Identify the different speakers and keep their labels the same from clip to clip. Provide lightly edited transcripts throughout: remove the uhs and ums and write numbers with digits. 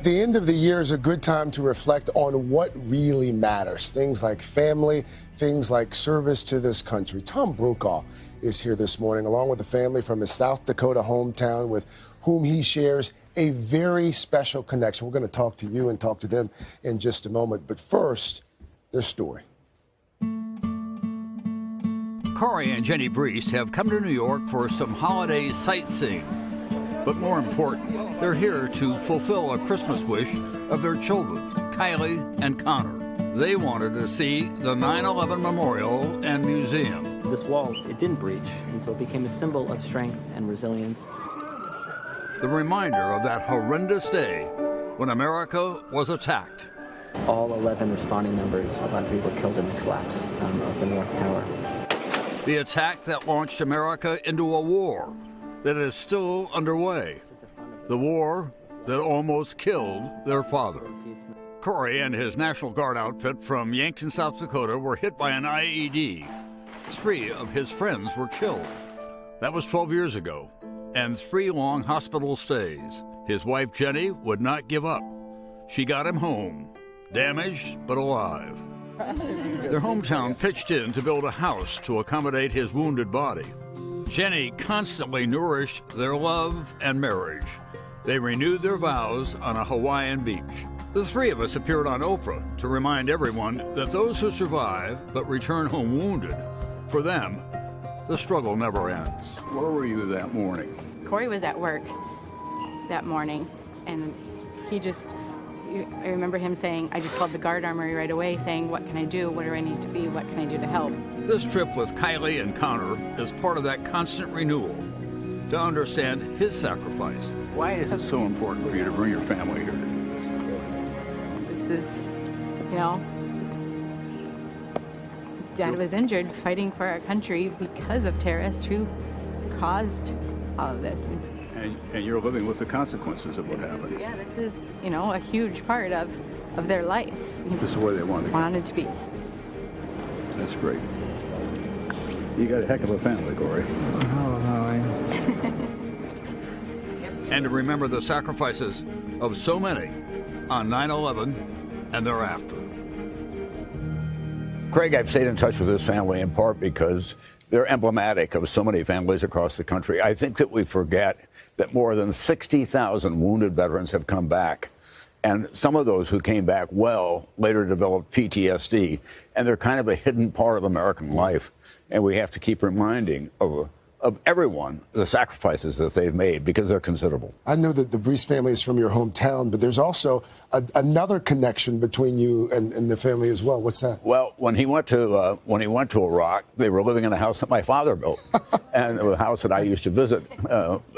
Speaker 1: the end of the year is a good time to reflect on what really matters. Things like family, things like service to this country. Tom Brokaw is here this morning, along with the family from his South Dakota hometown, with whom he shares a very special connection. We're going to talk to you and talk to them in just a moment. But first, their story.
Speaker 2: Corey and Jenny Briest have come to New York for some holiday sightseeing. But more important, they're here to fulfill a Christmas wish of their children, Kylie and Connor. They wanted to see the 9/11 Memorial and Museum.
Speaker 3: This wall, it didn't breach, and so it became a symbol of strength and resilience.
Speaker 2: The reminder of that horrendous day when America was attacked.
Speaker 3: All 11 responding members, 11 people killed in the collapse of the North Tower.
Speaker 2: The attack that launched America into a war that is still underway. The war that almost killed their father. Corey and his National Guard outfit from Yankton, South Dakota were hit by an IED. 3 of his friends were killed. That was 12 years ago, and 3 long hospital stays. His wife, Jenny, would not give up. She got him home, damaged but alive. Their hometown pitched in to build a house to accommodate his wounded body. Jenny constantly nourished their love and marriage. They renewed their vows on a Hawaiian beach. The 3 of us appeared on Oprah to remind everyone that those who survive but return home wounded, for them, the struggle never ends.
Speaker 4: Where were you that morning?
Speaker 5: Corey was at work that morning, and I remember him saying, I just called the guard armory right away saying, what can I do? What do I need to be? What can I do to help?
Speaker 2: This trip with Kylie and Connor is part of that constant renewal to understand his sacrifice.
Speaker 4: Why is it so important for you to bring your family here to do this?
Speaker 5: This is, Dad was injured fighting for our country because of terrorists who caused all of this.
Speaker 4: And you're living with the consequences of what happened.
Speaker 5: Yeah, this is, a huge part of their life.
Speaker 4: This is where they wanted
Speaker 5: to be.
Speaker 4: That's great. You got a heck of a family, Corey.
Speaker 2: And to remember the sacrifices of so many on 9/11 and thereafter.
Speaker 6: Craig, I've stayed in touch with this family in part because they're emblematic of so many families across the country. I think that we forget that more than 60,000 wounded veterans have come back. And some of those who came back well later developed PTSD. And they're kind of a hidden part of American life. And we have to keep reminding of everyone the sacrifices that they've made because they're considerable.
Speaker 1: I know that the Briest family is from your hometown, but there's also another connection between you and the family as well. What's that?
Speaker 6: Well, when he went to Iraq, they were living in a house that my father built, and it was a house that I used to visit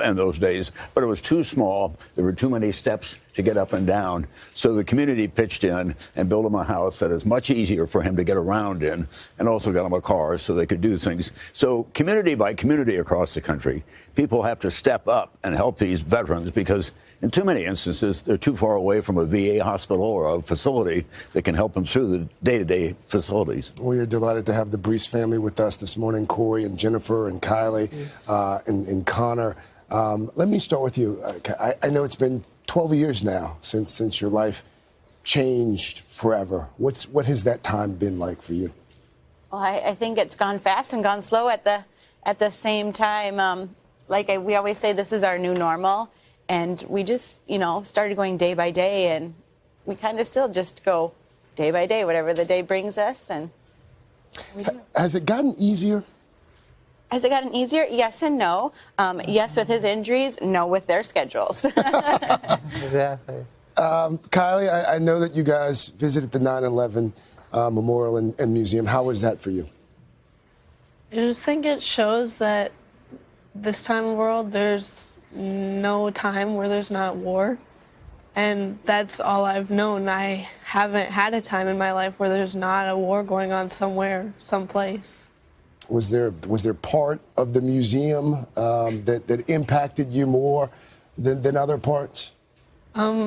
Speaker 6: in those days. But it was too small. There were too many steps to get up and down. So the community pitched in and built him a house that is much easier for him to get around in, and also got him a car so they could do things. So community by community across the country, people have to step up and help these veterans because in too many instances, they're too far away from a VA hospital or a facility that can help them through the day-to-day facilities.
Speaker 1: We are delighted to have the Briest family with us this morning, Corey and Jennifer and Kylie and Connor. Let me start with you. I know it's been 12 years now since your life changed forever. What has that time been like for you?
Speaker 7: Well, I think it's gone fast and gone slow at the same time. We always say, this is our new normal. And we just, started going day by day, and we kind of still just go day by day, whatever the day brings us. And we do.
Speaker 1: Has it gotten easier?
Speaker 7: Has it gotten easier? Yes and no. Yes with his injuries, no with their schedules.
Speaker 8: Exactly.
Speaker 1: Kylie, I know that you guys visited the 9/11 Memorial and Museum. How was that for you?
Speaker 9: I just think it shows that this time of the world, there's no time where there's not war. And that's all I've known. I haven't had a time in my life where there's not a war going on somewhere, someplace.
Speaker 1: Was there part of the museum that impacted you more than other parts?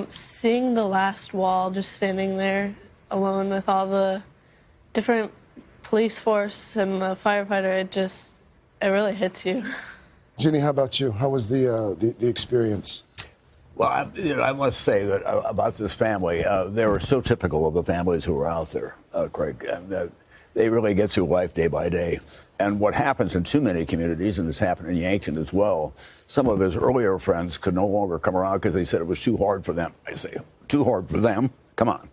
Speaker 9: Seeing the last wall, just standing there alone with all the different police force and the firefighter, it really hits you.
Speaker 1: Jenny, how about you? How was the experience?
Speaker 6: Well, I must say that about this family, they were so typical of the families who were out there, Craig, and that they really get through life day by day. And what happens in too many communities, and it's happened in Yankton as well, some of his earlier friends could no longer come around because they said it was too hard for them. I say, too hard for them? Come on.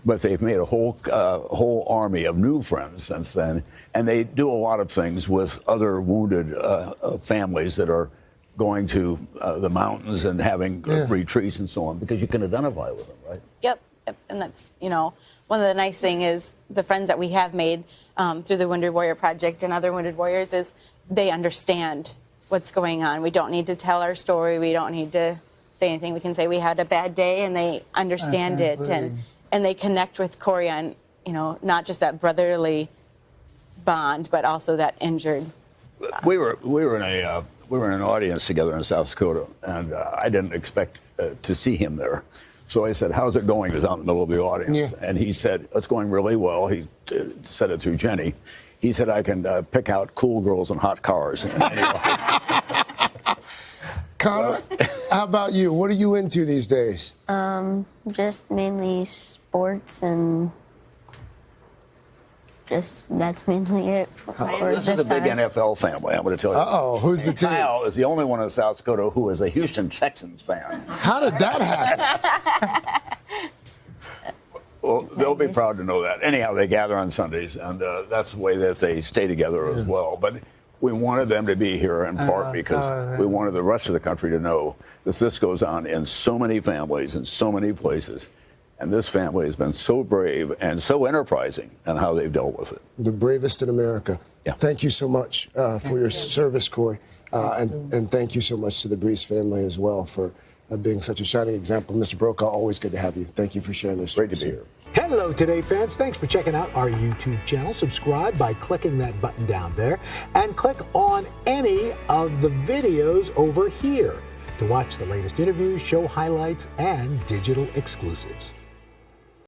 Speaker 6: But they've made a whole army of new friends since then, and they do a lot of things with other wounded families that are going to the mountains and having retreats and so on, because you can identify with them, right?
Speaker 7: Yep. And that's, one of the nice thing is the friends that we have made through the Wounded Warrior Project and other Wounded Warriors is they understand what's going on. We don't need to tell our story. We don't need to say anything. We can say we had a bad day, and they understand it, and they connect with Corey on, not just that brotherly bond, but also that injured bond.
Speaker 6: We were in an audience together in South Dakota, and I didn't expect to see him there. So I said, "How's it going?" He was out in the middle of the audience, and he said, "It's going really well." He said it through Jenny. He said, "I can pick out cool girls and hot cars."
Speaker 1: Connor, how about you? What are you into these days?
Speaker 10: Just mainly sports, and that's mainly it.
Speaker 6: This is a big NFL family, I'm going to tell you.
Speaker 1: Uh-oh, who's the team?
Speaker 6: Kyle is the only one in South Dakota who is a Houston Texans fan.
Speaker 1: How did that happen?
Speaker 6: Well, they'll be proud to know that. Anyhow, they gather on Sundays, and that's the way that they stay together as well. But we wanted them to be here in part because we wanted the rest of the country to know that this goes on in so many families in so many places. And this family has been so brave and so enterprising in how they've dealt with it.
Speaker 1: The bravest in America.
Speaker 6: Yeah.
Speaker 1: Thank you so much for your service, Corey. And thank you so much to the Briest family as well for being such a shining example. Mr. Brokaw, always good to have you. Thank you for sharing this.
Speaker 6: Great to be here.
Speaker 11: Hello, Today fans. Thanks for checking out our YouTube channel. Subscribe by clicking that button down there and click on any of the videos over here to watch the latest interviews, show highlights, and digital exclusives.